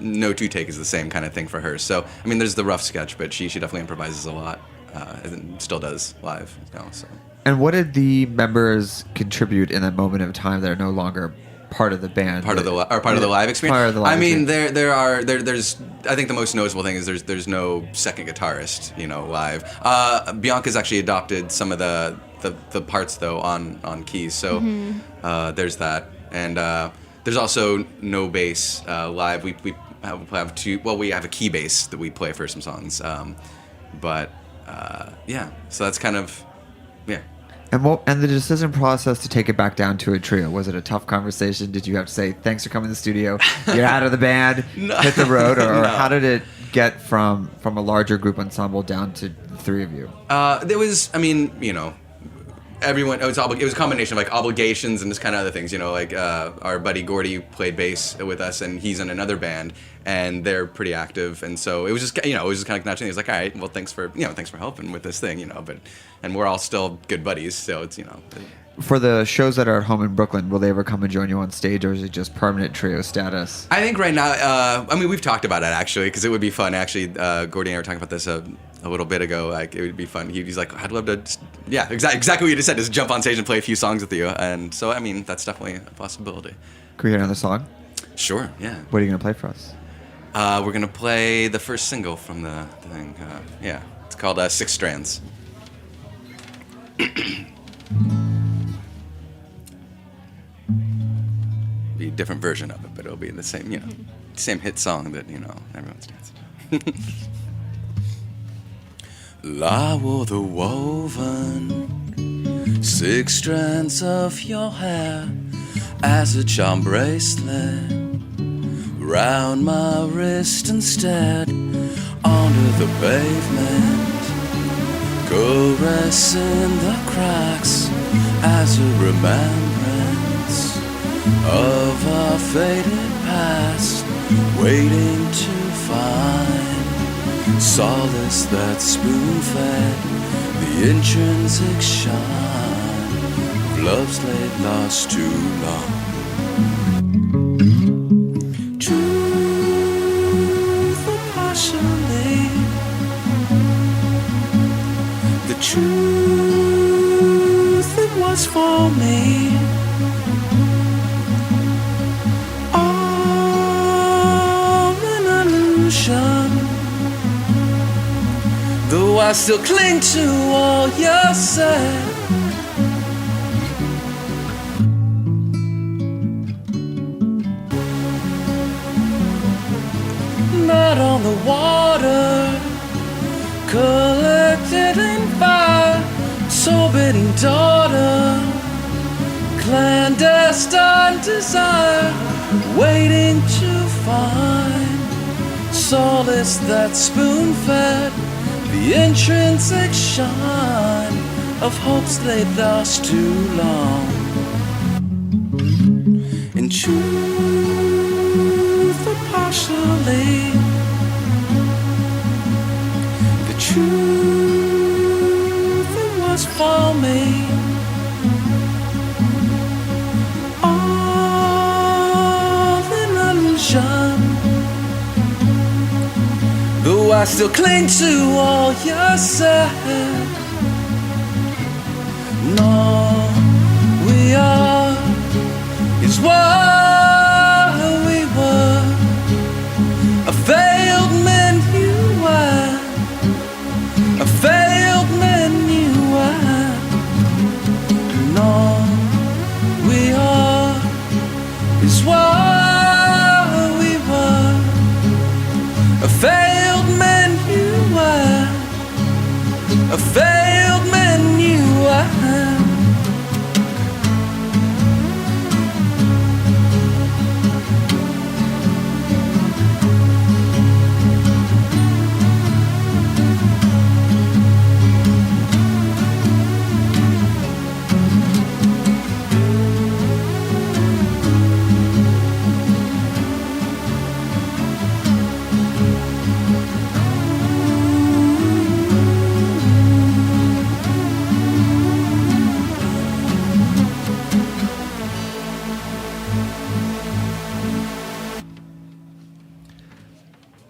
no 2 take is the same kind of thing for her. So I mean, there's the rough sketch, but she definitely improvises a lot and still does live, you know, so. And what did the members contribute in that moment of time that are no longer part of the band? Part of the live experience? Part of the live I mean, there's I think the most noticeable thing is there's no second guitarist, you know, live. Bianca's actually adopted some of the parts though on keys, so there's that. And there's also no bass live. We have 2. Well, we have a key bass that we play for some songs, but yeah. So that's kind of yeah. And the decision process to take it back down to a trio, was it a tough conversation? Did you have to say, thanks for coming to the studio, you're out of the band, hit the road? Or how did it get from a larger group ensemble down to the 3 of you? There was, I mean, you know, everyone, it was a combination of like obligations and just kind of other things, you know, like our buddy Gordy played bass with us and he's in another band and they're pretty active, and so it was just, you know, it was just kind of naturally. He was like, all right, well, thanks for helping with this thing, you know, and we're all still good buddies, so it's, you know. For the shows that are at home in Brooklyn, will they ever come and join you on stage, or is it just permanent trio status? I think right now, I mean, we've talked about it actually, because it would be fun. Actually, Gordy and I were talking about this a little bit ago. Like, it would be fun. He's like, I'd love to, exactly what you just said, just jump on stage and play a few songs with you. And so, I mean, that's definitely a possibility. Can we hear another song? Sure, yeah. What are you going to play for us? We're going to play the first single from the thing. Yeah, it's called 6 Strands. Be a different version of it, but it'll be the same, you know, same hit song that, you know, everyone's dancing. I wore the woven 6 strands of your hair as a charm bracelet round my wrist and stared onto the pavement, caressing the cracks as a remembrance of our faded past, waiting to find solace that spoon-fed the intrinsic shine of love's laid lost too long. Truth or partially, the truth that was for me, all an illusion, though I still cling to all you said. Not on the water, collected in fire, sorbetting daughter, clandestine desire, waiting to find solace that spoon-fed the intrinsic shine of hopes they'd lost too long. In truth or partially, the truth that was for me, all an illusion, though I still cling to all you said. No, we are is what we were, a failed man you were, a failed man you were. No, we are is what we were. A failed man you were. A failed man you were.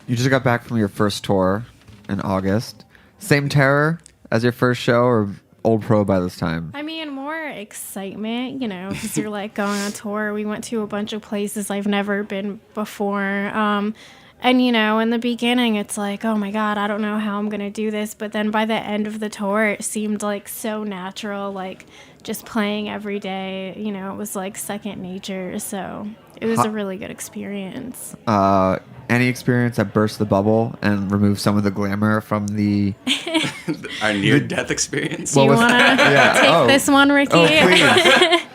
You just got back from your first tour in August. Same terror as your first show, or old pro by this time? I mean, more excitement, you know, because you're like going on tour. We went to a bunch of places I've never been before. And, you know, in the beginning, it's like, oh my God, I don't know how I'm going to do this. But then by the end of the tour, it seemed like so natural, like just playing every day. You know, it was like second nature. So it was a really good experience. Any experience that burst the bubble and removed some of the glamour from the our near-death experience? Do you want to take this one, Ricky? Oh,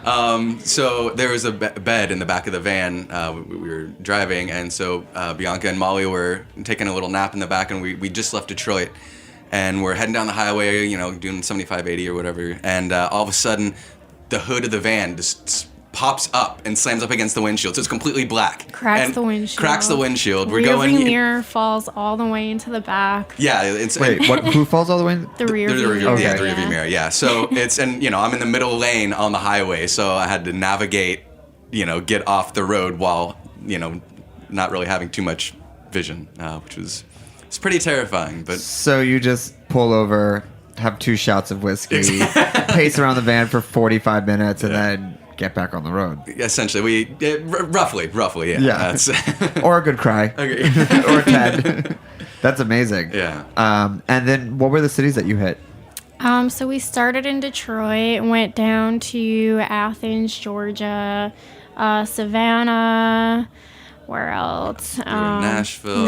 please. So there was a bed in the back of the van. We were driving, and so Bianca and Molly were taking a little nap in the back, and we just left Detroit. And we're heading down the highway, you know, doing 75, 80 or whatever. And all of a sudden, the hood of the van just pops up and slams up against the windshield. So it's completely black. Cracks the windshield. We're going. Mirror falls all the way into the back. Yeah, it's wait. What? Who falls all the way? The rear view mirror. Yeah, the rear view mirror. Yeah. So it's, and you know, I'm in the middle lane on the highway, so I had to navigate, you know, get off the road while, you know, not really having too much vision, which was, it's pretty terrifying. But so you just pull over, have 2 shots of whiskey, pace around the van for 45 minutes, and then get back on the road. Essentially, roughly, yeah. Yeah. Or a good cry. Or 10. That's amazing. Yeah. And then what were the cities that you hit? So we started in Detroit, went down to Athens, Georgia, Savannah, where else? Nashville.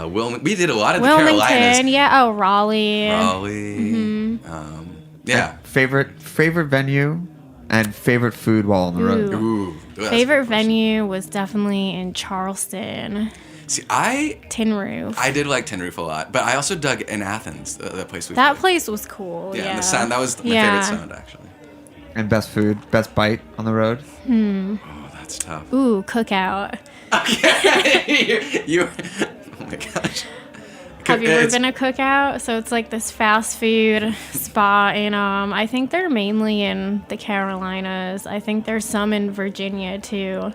We did a lot of the Carolinas. Yeah. Oh, Raleigh. Mm-hmm. Yeah. Favorite venue and favorite food while on the road? Ooh. Favorite venue was definitely in Charleston. See, Tin Roof. I did like Tin Roof a lot, but I also dug in Athens, that place. That place was cool. Yeah. And the sound, that was my favorite sound, actually. And best food, best bite on the road? Oh, that's tough. Ooh, cookout. Okay. you oh my gosh. Have you ever been a cookout? So it's like this fast food spot, and I think they're mainly in the Carolinas. I think there's some in Virginia too,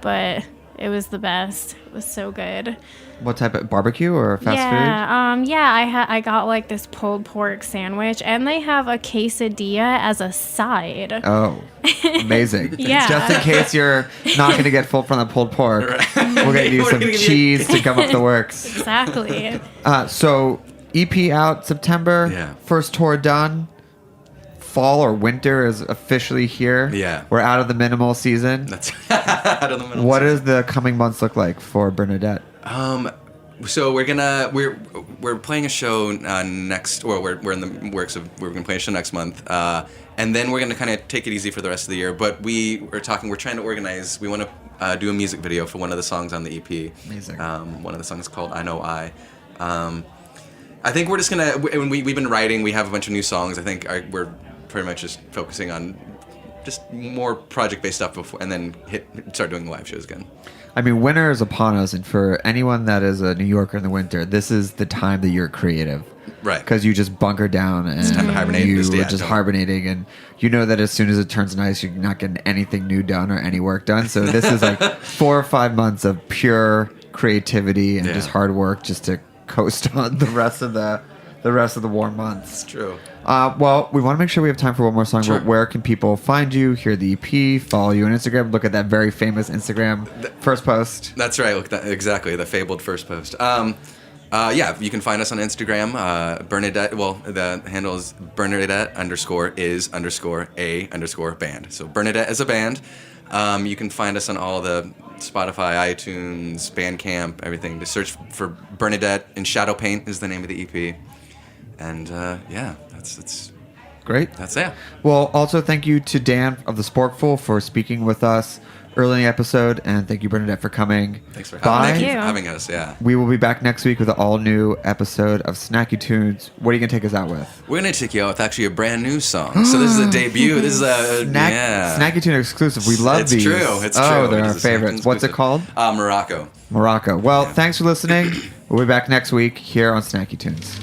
but it was the best. It was so good. What type of barbecue or fast food? Yeah. I got like this pulled pork sandwich, and they have a quesadilla as a side. Oh, amazing! Yeah. Just in case you're not going to get full from the pulled pork, we'll get you some cheese to come up the works. Exactly. So EP out September. Yeah. First tour done. Fall or winter is officially here. Yeah. We're out of the minimal season. That's out of the minimal. What does the coming months look like for Bernadette? So we're playing a show next, or we're in the works of, we're gonna play a show next month, and then we're gonna kind of take it easy for the rest of the year. But we're trying to organize. We want to do a music video for one of the songs on the EP. Amazing. One of the songs is called "I Know I." I think we're just gonna. We've been writing. We have a bunch of new songs. I think we're pretty much just focusing on just more project-based stuff before, and then start doing live shows again. I mean, winter is upon us, and for anyone that is a New Yorker in the winter, this is the time that you're creative. Right. Because you just bunker down and it's time to hibernate. you're just hibernating, and you know that as soon as it turns nice, you're not getting anything new done or any work done. So this is like 4 or 5 months of pure creativity and just hard work just to coast on the rest of the warm months. It's true. Well, we want to make sure we have time for one more song. Sure. But where can people find you, hear the EP, follow you on Instagram? Look at that very famous Instagram first post. That's right. Look, exactly, the fabled first post. Yeah, you can find us on Instagram. Bernadette, well, the handle is Bernadette_is_a_band. So Bernadette as a band. You can find us on all the Spotify, iTunes, Bandcamp, everything. Just search for Bernadette, and Shadow Paint is the name of the EP. And yeah, that's great. That's it. Well, also thank you to Dan of the Sporkful for speaking with us early in the episode, and thank you, Bernadette, for coming. Thanks for having us. Yeah, we will be back next week with an all-new episode of Snacky Tunes. What are you gonna take us out with? We're gonna take you out with actually a brand new song. So this is a debut. This is a Snacky Tune exclusive. We love these. It's true. Oh, they're our favorites. What's it called? Morocco. Well, thanks for listening. We'll be back next week here on Snacky Tunes.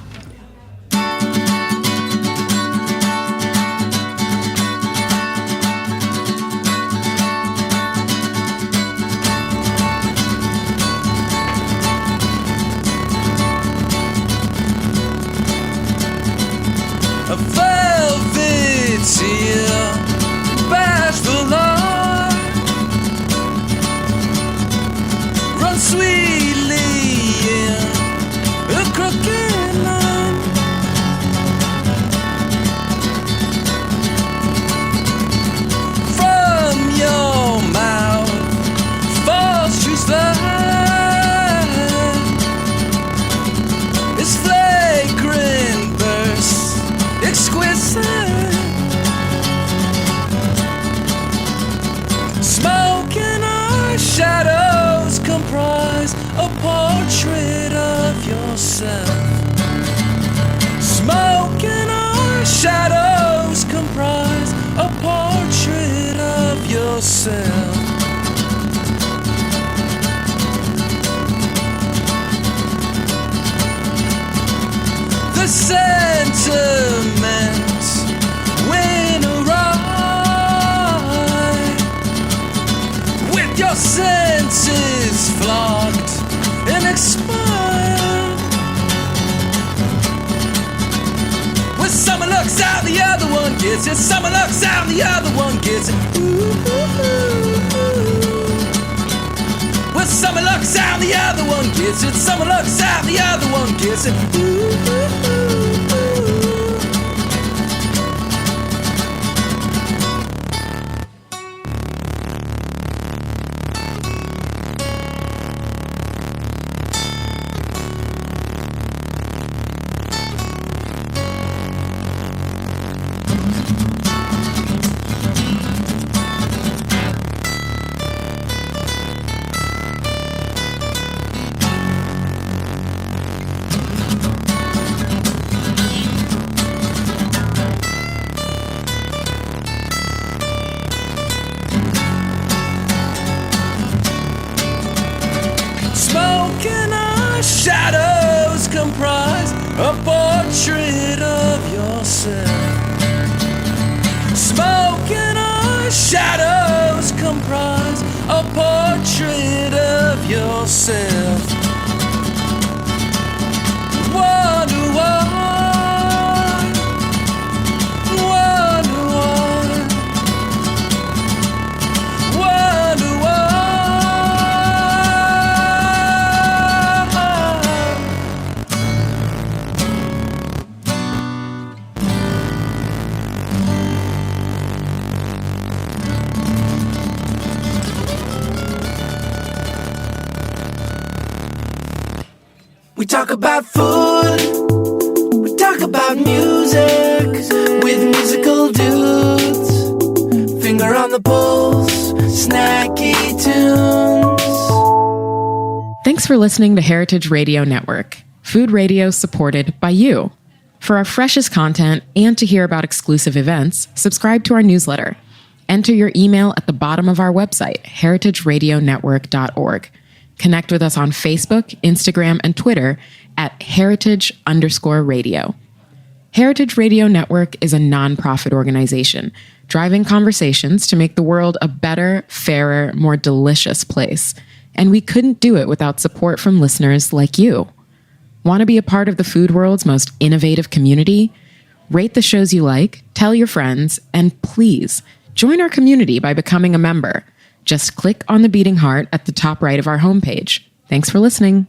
Bashful heart, run sweetly in a crooked line. From your mouth falls truth line. It's flagrant burst, exquisite. Smoke and our shadows comprise a portrait of yourself. Smoke and our shadows comprise a portrait of yourself. The sentiments win awry, with your senses flogged and expired. When someone looks out, the other one gets it. Someone looks out, the other one gets it. Ooh, ooh, ooh. When someone looks out, the other one gets it. Someone looks out, the other one gets it. Ooh, ooh, ooh. Shadows comprise a portrait of yourself. Smoke and our shadows comprise a portrait of yourself. Wonder why, wonder why, wonder why. We talk about food, we talk about music, with musical dudes. Finger on the pulse, snacky tunes. Thanks for listening to Heritage Radio Network, food radio supported by you. For our freshest content and to hear about exclusive events, subscribe to our newsletter. Enter your email at the bottom of our website, heritageradionetwork.org. Connect with us on Facebook, Instagram, and Twitter at heritage_radio. Heritage Radio Network is a nonprofit organization driving conversations to make the world a better, fairer, more delicious place. And we couldn't do it without support from listeners like you. Want to be a part of the food world's most innovative community? Rate the shows you like, tell your friends, and please join our community by becoming a member. Just click on the beating heart at the top right of our homepage. Thanks for listening.